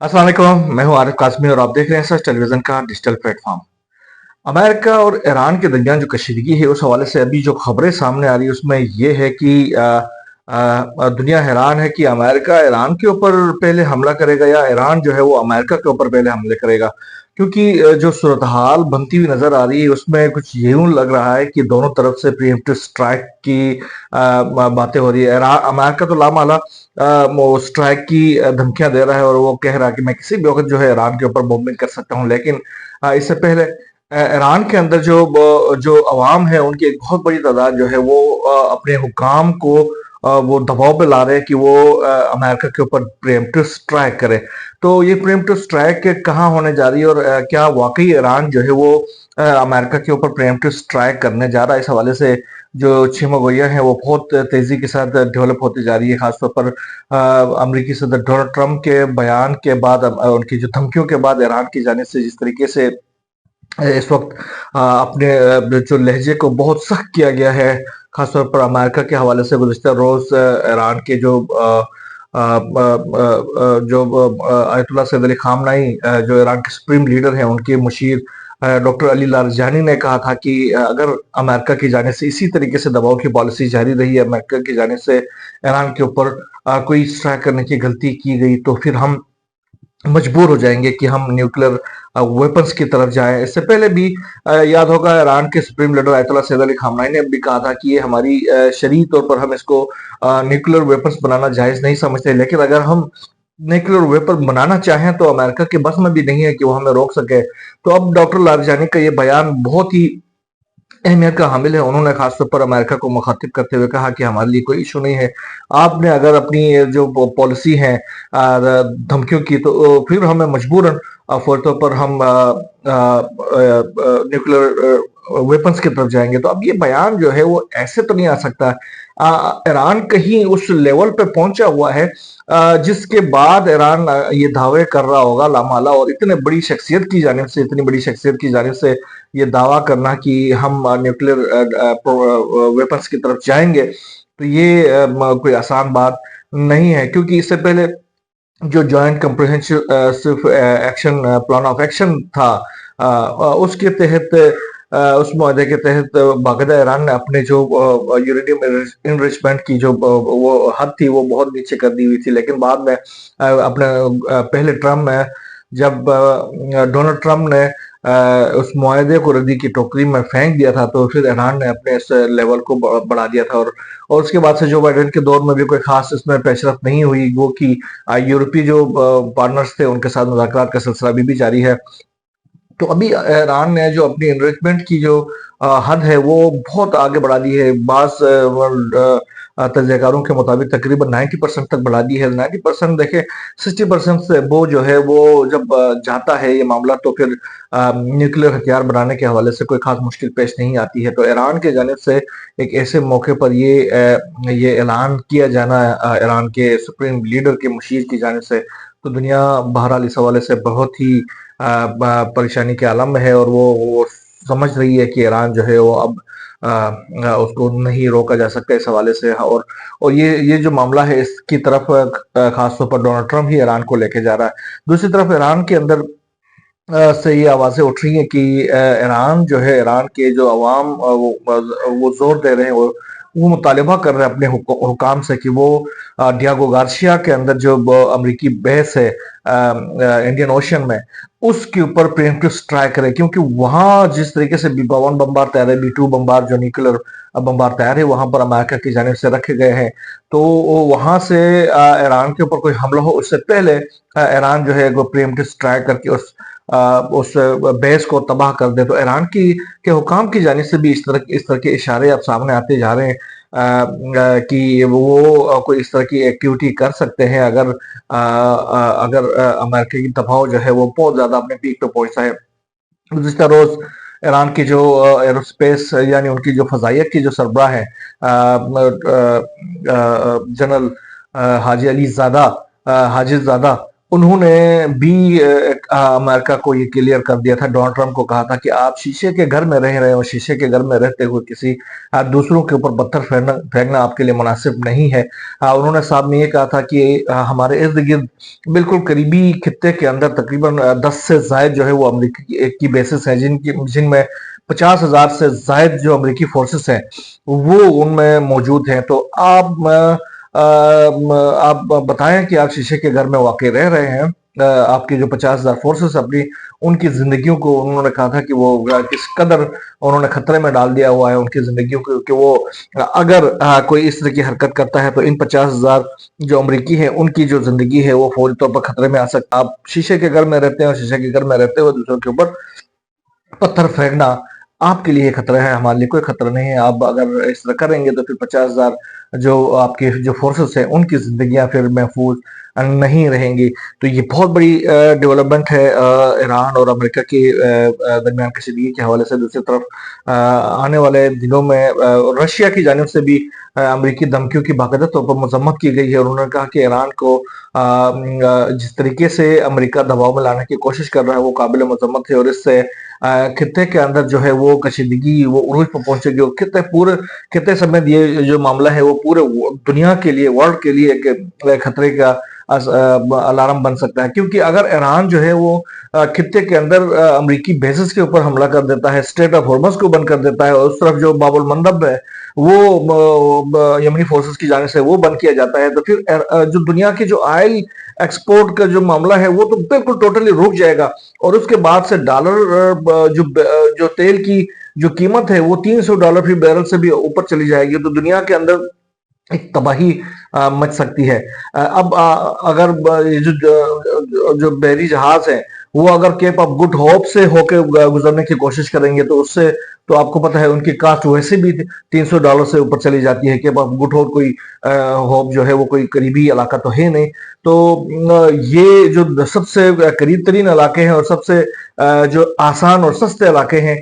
अस्सलाम वालेकुम, मैं हूं आरिफ कासमी और आप देख रहे हैं सच टेलीविजन का डिजिटल प्लेटफॉर्म। अमेरिका और ईरान के दरमियान जो कशीदगी है उस हवाले से अभी जो खबरें सामने आ रही है उसमें ये है कि दुनिया हैरान है कि अमेरिका ईरान के ऊपर पहले हमला करेगा या ईरान जो है वो अमेरिका के ऊपर पहले हमले करेगा। क्योंकि जो सूरत हाल बनती हुई नजर आ रही है उसमें कुछ यूं लग रहा है कि दोनों तरफ से प्रीएम्प्टिव स्ट्राइक की बातें हो रही है। अमेरिका तो लामाला वो स्ट्राइक की धमकियां दे रहा है और वो कह रहा है कि मैं किसी भी वक्त जो है ईरान के ऊपर बॉम्बिंग कर सकता हूं। लेकिन इससे पहले ईरान के अंदर जो अवाम है उनकी एक बहुत बड़ी तादाद जो है वो अपने हुकाम को वो दबाव पे ला रहे हैं कि वो अमेरिका के ऊपर प्रीएम्प्टिव स्ट्राइक करे। तो ये प्रीएम्प्टिव स्ट्राइक कहाँ होने जा रही है और क्या वाकई ईरान जो है वो अमेरिका के ऊपर प्रीएम्प्टिव स्ट्राइक करने जा रहा है? इस हवाले से जो छिमगोइयां हैं वो बहुत तेजी के साथ डेवलप होती जा रही है। खासतौर पर अमेरिकी सदर डोनाल्ड ट्रंप के बयान के बाद उनकी जो धमकियों के बाद ईरान की जानिब से जिस तरीके से इस वक्त अपने जो लहजे को बहुत सख्त किया गया है, खासतौर पर अमेरिका के हवाले से गुज़िश्ता रोज़ ईरान के जो आयतुल्लाह सैयद अली खामनाई जो ईरान के सुप्रीम लीडर हैं, उनके मुशीर डॉक्टर अली लारजानी ने कहा था कि अगर अमेरिका की जानिब से इसी तरीके से दबाव की पॉलिसी जारी रही, अमेरिका की जानिब से ईरान के ऊपर कोई स्ट्राइक करने की गलती की गई, तो फिर हम मजबूर हो जाएंगे कि हम न्यूक्लियर वेपन्स की तरफ जाएं। इससे पहले भी याद होगा ईरान के supreme leader Ayatollah Syed Ali खामनाई ने भी कहा था कि ये हमारी शरई तौर पर हम इसको न्यूक्लियर वेपन्स बनाना जायज नहीं समझते, लेकिन अगर हम न्यूक्लियर वेपन बनाना चाहें तो अमेरिका के बस में भी नहीं है कि वो हमें रोक सके। तो अब डॉक्टर लारजानी का ये बयान बहुत ही अहमियत का हामिल है। उन्होंने खासतौर पर अमेरिका को मुखातिब करते हुए कहा कि हमारे लिए कोई इशू नहीं है, आपने अगर अपनी जो पॉलिसी है धमकियों की, तो फिर हमें मजबूरन फौरी तौर पर हम न्यूक्लियर वेपन्स की तरफ जाएंगे। तो अब ये बयान जो है वो ऐसे तो नहीं आ सकता। ईरान कहीं उस लेवल पे पहुंचा हुआ है जिसके बाद ईरान ये दावे कर रहा होगा लामाला, और इतने बड़ी शख्सियत की जानिब से, इतनी बड़ी शख्सियत की जानिब से ये दावा करना कि हम न्यूक्लियर वेपन्स की तरफ जाएंगे, तो ये कोई आसान बात नहीं है। क्योंकि इससे पहले जो जॉइंट कम्प्रिहेंसिव सिर्फ एक्शन प्लान ऑफ एक्शन था, उसके तहत उस माहदे के तहत बाकायदा ईरान ने अपने जो यूरेनियम इनरिचमेंट की जो वो हद थी वो बहुत नीचे कर दी हुई थी। लेकिन बाद में अपने पहले ट्रम्प में जब डोनाल्ड ट्रम्प ने उस मुआहदे को रद्दी की टोकरी में फेंक दिया था, तो फिर ईरान ने अपने इस लेवल को बढ़ा दिया था। और उसके बाद से जो बाइडेन के दौर में भी कोई खास इसमें पेशरफ नहीं हुई, वो कि यूरोपीय जो पार्टनर्स थे उनके साथ मुज़ाकरात का सिलसिला अभी भी जारी है। तो अभी ईरान ने जो अपनी एनरिचमेंट की जो हद है वो बहुत आगे बढ़ा दी है। बास वर्ल्ड तजज़ियाकारों के मुताबिक तकरीबन 90% तक बढ़ा दी है। 90% देखें, 60% से वो जो है वो जब जाता है ये मामला, तो फिर न्यूक्लियर हथियार बनाने के हवाले से कोई खास मुश्किल पेश नहीं आती है। तो ईरान के जानिब से एक ऐसे मौके पर ये ऐलान किया जाना ईरान के सुप्रीम लीडर के मुशीर की जानिब से, तो दुनिया बहरहाल इस हवाले से बहुत ही परेशानी के आलम में है, और वो समझ रही है कि ईरान जो है वो अब उसको नहीं रोका जा सकता इस हवाले से। और ये जो मामला है इसकी तरफ खासतौर पर डोनाल्ड ट्रम्प ही ईरान को लेके जा रहा है। दूसरी तरफ ईरान के अंदर से ये आवाजें उठ रही हैं कि ईरान जो है, ईरान के जो अवाम वो जोर दे रहे हैं, वो मुतालबा कर रहे हैं अपने हुकाम से कि वो डियागो गार्सिया के अंदर जो अमरीकी बेस है इंडियन ओशन में, उसके ऊपर प्रीएम्प्टिव स्ट्राइक करे। क्योंकि वहां जिस तरीके से B-1 बम्बार तैयार है, B-2 बम्बार जो न्यूक्लियर बम्बार तैयार है, वहां पर अमेरिका की जानिब से रखे गए हैं। तो वहां से ईरान के ऊपर कोई हमला हो उससे पहले ईरान जो है प्रीएम्प्टिव स्ट्राइक करके उस बेस को तबाह कर दे। तो ईरान की के हुकाम की जानिब से भी इस तरह के इशारे अब सामने आते जा रहे हैं कि वो कोई इस तरह की एक्टिविटी कर सकते हैं अगर अमेरिका की दबाव जो है वो बहुत ज्यादा अपने पीक पे पहुंचता है। गुज़िश्ता रोज ईरान की जो एरोस्पेस यानी उनकी जो फजाइयत की जो सरबराह है जनरल हाजी अली ज़ादा हाजिज़ ज़ादा, उन्होंने भी अमेरिका को ये क्लियर कर दिया था, डोनाल्ड ट्रंप को कहा था कि आप शीशे के घर में रह रहे हो, शीशे के घर में रहते हुए किसी दूसरों के ऊपर पत्थर फेंकना फेंकना आपके लिए मुनासिब नहीं है। उन्होंने साथ में ये कहा था कि हमारे इर्द गिर्द बिल्कुल करीबी खित्ते के अंदर तकरीबन 10 से जायद जो है वो अमेरिकी की बेसिस हैं, जिनमें 50,000 से जायद जो अमेरिकी फोर्सेस हैं वो उनमें मौजूद हैं। तो आप बताएं कि आप शीशे के घर में वाकई रह रहे हैं। आपकी जो 50,000 फोर्सेस अपनी उनकी जिंदगियों को उन्होंने कहा था कि वो किस कदर उन्होंने खतरे में डाल दिया हुआ है उनकी जिंदगियों को, कि वो अगर कोई इस तरह की हरकत करता है तो इन 50,000 जो अमरीकी है उनकी जो जिंदगी है वो फौरी तौर पर खतरे में आ सकता। आप शीशे के घर में रहते हैं और शीशे के घर में रहते हुए दूसरों के ऊपर पत्थर फेंकना आपके लिए खतरा है, हमारे लिए कोई खतरा नहीं है। आप अगर इस तरह करेंगे तो फिर 50,000 जो आपके जो फोर्सेस हैं उनकी जिंदगियां फिर महफूज नहीं रहेंगी। तो ये बहुत बड़ी डेवलपमेंट है ईरान और अमेरिका के दरमियान कशीदगी के हवाले से। दूसरी तरफ आने वाले दिनों में रशिया की जानिब से भी अमेरिकी धमकियों की बाकायदा तौर पर मजम्मत की गई है और उन्होंने कहा कि ईरान को जिस तरीके से अमेरिका दबाव में लाने की कोशिश कर रहा है वो काबिल मजम्मत है और इससे खित्ते के अंदर जो है वो कशीदगी वो उरूज पर पहुंचेगी और खित्ते समेत ये जो मामला है वो पूरे दुनिया के लिए, वर्ल्ड के लिए एक खतरे का अलार्म बन सकता है। क्योंकि अगर ईरान जो है वो खित्ते के अंदर अमेरिकी बेसिस के ऊपर हमला कर देता है, स्ट्रेट ऑफ हॉर्मज को बंद कर देता है और उस तरफ जो बाबुल मंदब है वो यमनी फोर्सेस की जाने से वो बंद किया जाता है, तो फिर जो दुनिया की जो ऑयल एक्सपोर्ट का जो मामला है वो तो बिल्कुल टोटली रुक जाएगा और उसके बाद से डॉलर जो तेल की जो कीमत है वो $300 फी बैरल से भी ऊपर चली जाएगी। तो दुनिया के अंदर एक तबाही मच सकती है। अब अगर ये जो बहरी जहाज है वो अगर केप ऑफ गुड होप से होके गुजरने की कोशिश करेंगे तो उससे तो आपको पता है उनकी कास्ट वैसे भी $300 से ऊपर चली जाती है। केप ऑफ गुड होप कोई होप जो है वो कोई करीबी इलाका तो है नहीं। तो ये जो सबसे करीब तरीन इलाके हैं और सबसे जो आसान और सस्ते इलाके हैं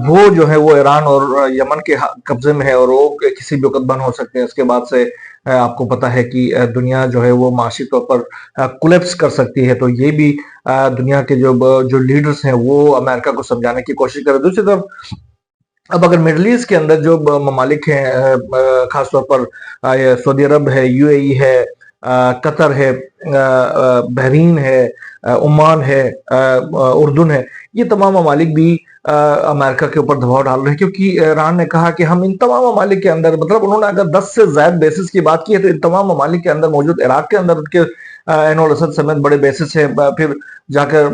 वो जो है वो ईरान और यमन के कब्जे में है और वो किसी भी वक्त बंद हो सकते हैं। इसके बाद से आपको पता है कि दुनिया जो है वो माशी तौर पर कोलैप्स कर सकती है। तो ये भी दुनिया के जो लीडर्स हैं वो अमेरिका को समझाने की कोशिश कर रहे हैं। दूसरी तरफ अब अगर मिडल ईस्ट के अंदर जो ममालिक हैं खासतौर पर सऊदी अरब है, यूएई है, कतर है, बहरीन है, ओमान है, उर्दून है, ये तमाम ममालिक भी अमेरिका के ऊपर दबाव डाल रहे हैं क्योंकि ईरान ने कहा कि हम इन तमाम ममालिक के अंदर, मतलब उन्होंने अगर 10 से ज्यादा बेसिस की बात की है तो इन तमाम ममालिक के अंदर मौजूद इराक के अंदर उनके एनोल असद समेत बड़े बेसिस है, फिर जाकर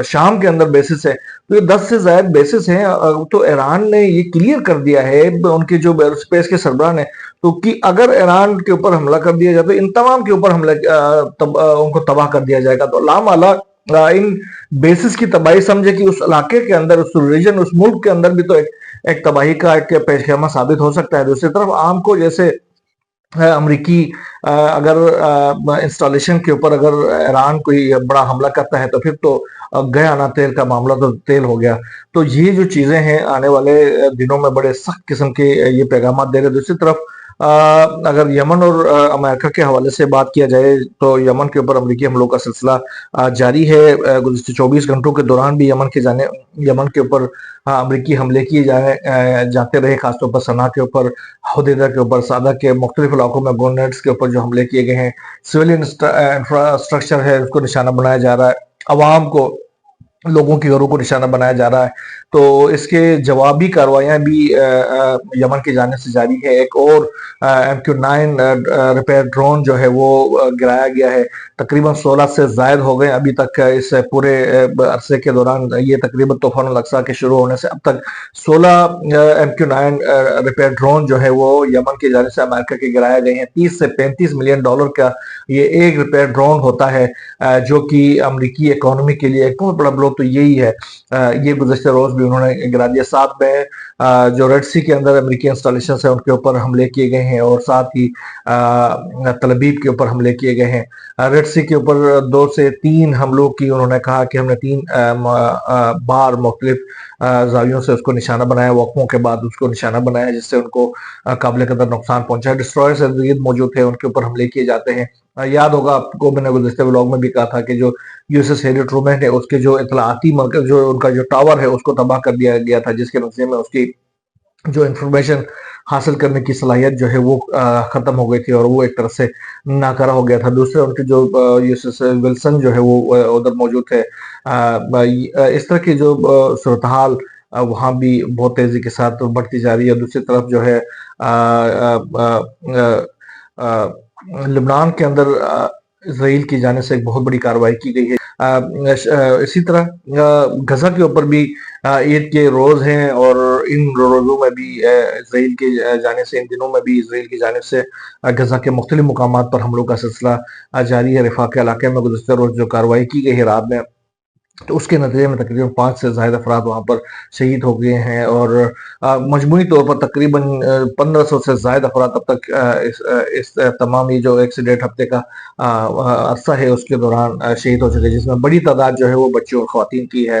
शाम के अंदर बेसिस है। तो ये 10 से ज्यादा बेसिस हैं। तो ईरान ने ये क्लियर कर दिया है उनके जो एरोस्पेस के सरबराह ने तो कि अगर ईरान के ऊपर हमला कर दिया जाए तो इन तमाम के ऊपर हमला उनको तबाह कर दिया जाएगा। तो लामाला इन बेसिस की तबाही समझे कि उस इलाके के अंदर, उस रीजन, उस मुल्क के अंदर भी तो एक तबाही का एक पेशखिमा साबित हो सकता है। दूसरी तरफ आम को जैसे अमरीकी अगर इंस्टॉलेशन के ऊपर अगर ईरान कोई बड़ा हमला करता है तो फिर तो गया ना तेल का मामला तो तेल हो गया। तो ये जो चीजें हैं आने वाले दिनों में बड़े सख्त किस्म के ये पैगाम दे रहे। दूसरी तरफ अगर यमन और अमेरिका के हवाले से बात किया जाए तो यमन के ऊपर अमेरिकी हमलों का सिलसिला जारी है। गुज़िश्ता 24 घंटों के दौरान भी यमन के ऊपर अमेरिकी हमले किए जाते रहे, खासतौर पर सना के ऊपर, हुदैदा के ऊपर, सादा के मुख्तलिफ इलाकों में गोनेट्स के ऊपर जो हमले किए गए हैं। सिविलियन इंफ्रास्ट्रक्चर है उसको निशाना बनाया जा रहा है, अवाम को, लोगों के घरों को निशाना बनाया जा रहा है। तो इसके जवाबी कार्रवाइयां भी यमन की जानिब से जारी है। एक और MQ-9 रिपेयर ड्रोन जो है वो गिराया गया है। तकरीबन 16 से जायद हो गए अभी तक इस पूरे अरसे के दौरान। ये तकरीबन तूफान अल-अक्सा के शुरू होने से अब तक 16 MQ-9 रिपेयर ड्रोन जो है वो यमन की जानिब से अमेरिका के गिराए गए हैं। 30 से $35 मिलियन का ये एक रिपेयर ड्रोन होता है जो कि अमरीकी इकोनॉमी के लिए एक बहुत बड़ा ब्लो तो यही है। ये गुज़श्ता रोज भी उन्होंने गिरा दिया। साथ में जो रेड सी के अंदर अमेरिकी इंस्टॉलेशन है उनके ऊपर हमले किए गए हैं और साथ ही तलबीब के ऊपर हमले किए गए हैं। रेड सी के ऊपर 2 से 3 हमलों की उन्होंने कहा कि हमने 3 बार मुख्तलिफ जावियों से उसको निशाना बनाया, वक़्फ़ों के बाद उसको निशाना बनाया जिससे उनको काबिल कदर नुकसान पहुंचा है। डिस्ट्रॉयर से मौजूद है उनके ऊपर हमले किए जाते हैं। یاد ہوگا آپ کو، میں نے گزشتہ بلاگ میں بھی کہا تھا کہ جو U S S Harry Truman ہے اس کے جو اطلاعاتی مرکز، جو ان کا جو ٹاور ہے، اس کو تباہ کر دیا گیا تھا، جس کے نتیجے میں اس کی جو انفارمیشن حاصل کرنے کی صلاحیت جو ہے وہ ختم ہو گئی تھی، اور وہ ایک طرح سے ناکارہ ہو گیا تھا۔ دوسرے ان کے جو یو ایس ایس ولسن جو ہے وہ ادھر موجود تھے۔ اس طرح کی جو صورتحال وہاں بھی بہت تیزی کے ساتھ بڑھتی جا رہی ہے۔ دوسری طرف جو ہے لبنان کے اندر اسرائیل کی جانب سے ایک بہت بڑی کارروائی کی گئی ہے۔ اسی طرح غزہ کے اوپر بھی عید کے روز ہیں، اور ان روزوں میں بھی اسرائیل کی جانب سے، ان دنوں میں بھی اسرائیل کی جانب سے غزہ کے مختلف مقامات پر حملوں کا سلسلہ جاری ہے۔ رفح کے علاقے میں گزشتہ روز جو کارروائی کی گئی ہے رات میں، تو اس کے نتیجے میں تقریباً 5 سے زائد افراد وہاں پر شہید ہو گئے ہیں، اور مجموعی طور پر تقریباً 1500 سے زائد افراد اب تک اس تمام یہ جو 1 سے 1.5 ہفتے کا عرصہ ہے اس کے دوران شہید ہو چکے، جس میں بڑی تعداد جو ہے وہ بچوں اور خواتین کی ہے۔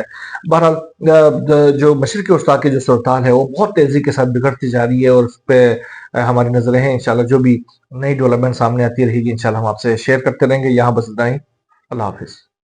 بہرحال جو مشرق وسطیٰ کی جو صورتحال ہے وہ بہت تیزی کے ساتھ بگڑتی جا رہی ہے، اور اس پہ ہماری نظریں ہیں۔ انشاءاللہ جو بھی نئی ڈیولپمنٹ سامنے آتی رہے گی، انشاءاللہ ہم آپ سے شیئر کرتے رہیں گے۔ یہاں بس اتنا ہی، اللہ حافظ۔